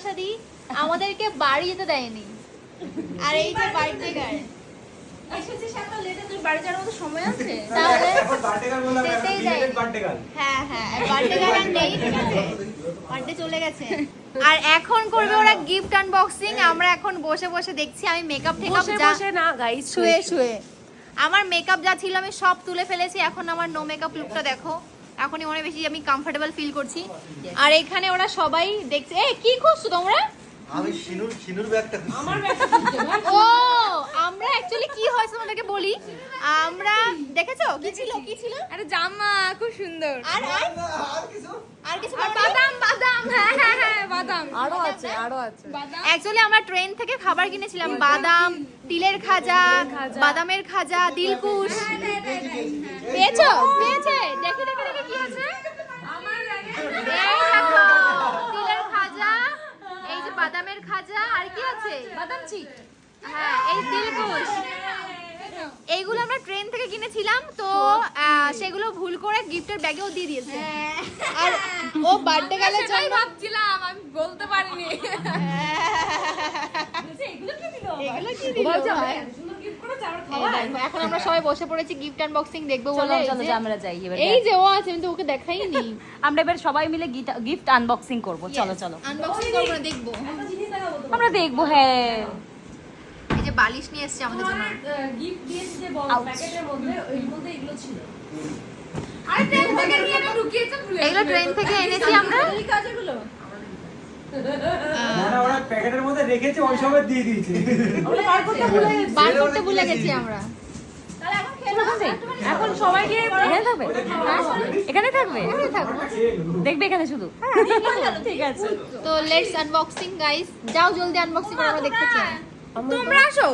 প্রাসাদী আমাদেরকে বাড়ি যেতে দেয়নি। আর এই যে বার্থডে গার্ল এসেছিস এত লেটে, তুই বাড়ি যাওয়ার মতো সময় আছে? তাহলে এখন বার্থডে গার্ল বললাম, যেতেই এখন দেয়নি। Birthday girl. হ্যাঁ হ্যাঁ, বার্থডে গার্ল আর নেই, ঠিক আছে, বার্থডে চলে গেছে। আর এখন করবে ওরা গিফট আনবক্সিং, আমরা এখন বসে বসে দেখছি। আমি মেকআপ টেকআপ বসে যা বসে না গাইস, শুয়ে শুয়ে আমার মেকআপ যা ছিল আমি সব তুলে ফেলেছি। এখন আমার নো মেকআপ লুকটা দেখো, এখনই অনেক বেশি আমি কমফোর্টেবল ফিল করছি। আর এখানে ওরা সবাই দেখছে। এ কি খুঁজছো তোমরা? আমি শিনুর ব্যাগটা খুঁজছি। আমার ব্যাগটা খুঁজতে ভাই। ও আমরা অ্যাকচুয়ালি কি হয়েছে তোমাদেরকে বলি। আমরা দেখেছো কি ছিল? আরে জামা খুব সুন্দর। আর আর আর কিছু? আর কিছু আর বাদাম হ্যাঁ বাদাম আরো আছে। বাদাম অ্যাকচুয়ালি আমরা ট্রেন থেকে খাবার কিনেছিলাম, বাদাম, তিলের খাজা, বাদামের খাজা, দিলকুশ। পেয়েছো? পেয়েছে? দেখে কি আছে? আমার ব্যাগে এই দেখো, তিলের খাজা, এই যে বাদামের খাজা, আর কি আছে? বাদাম চিট। হ্যাঁ, এই দিলকুশ। এইগুলো আমরা ট্রেন থেকে কিনেছিলাম, তো সেগুলো ভুল করে গিফটের ব্যাগেও দিয়ে দিয়েছে। আর ও বার্থডে গার্লের সেটাই জন্য ভাবছিলাম, আমি বলতে পারিনি। এগুলো কি দিল? এগুলো কি দিল ভাই? সুন্দর গিফট করেছে, আবার এই খাবার। দেখো, এখন আমরা সবাই বসে পড়েছি গিফট আনবক্সিং দেখবো চলো বলে। চলো আমরা যাই এবার। এই যে ও আছে, আমি তো ওকে দেখাইনি। আমরা এবার সবাই মিলে গিফট আনবক্সিং করব। চলো চলো আনবক্সিং করবো না, দেখবো। একটা জিনিস দেখাবো তো। আমরা দেখবো। হ্যাঁ, এই যে বালিশ নিয়ে এসেছে আমাদের জন্য। গিফট দিয়েছে যে বড় Ouch. প্যাকেটের মধ্যে, ওই মধ্যে এগুলো ছিল। আরে ট্রেন থেকে নিয়ে না ঢুকিয়েছে ভুলে। এগুলো ট্রেন থেকে এনেছি আমরা। এই কাজগুলো। না, ওরা প্যাকেটের মধ্যে রেখেছে, ওই সময় দিয়ে দিয়েছে। ওগুলো বার করতে ভুলে গেছি। বার করতে ভুলে গেছি আমরা। তাহলে এখন খেলো। এখন সবাই গিয়ে এখানে থাকবে। এখানে থাকবে, দেখবে এখানে শুধু। ঠিক আছে। তো লেটস আনবক্সিং গাইস, যাও জলদি আনবক্সিং করে আমরা দেখতে চাই। তোমরা আসো।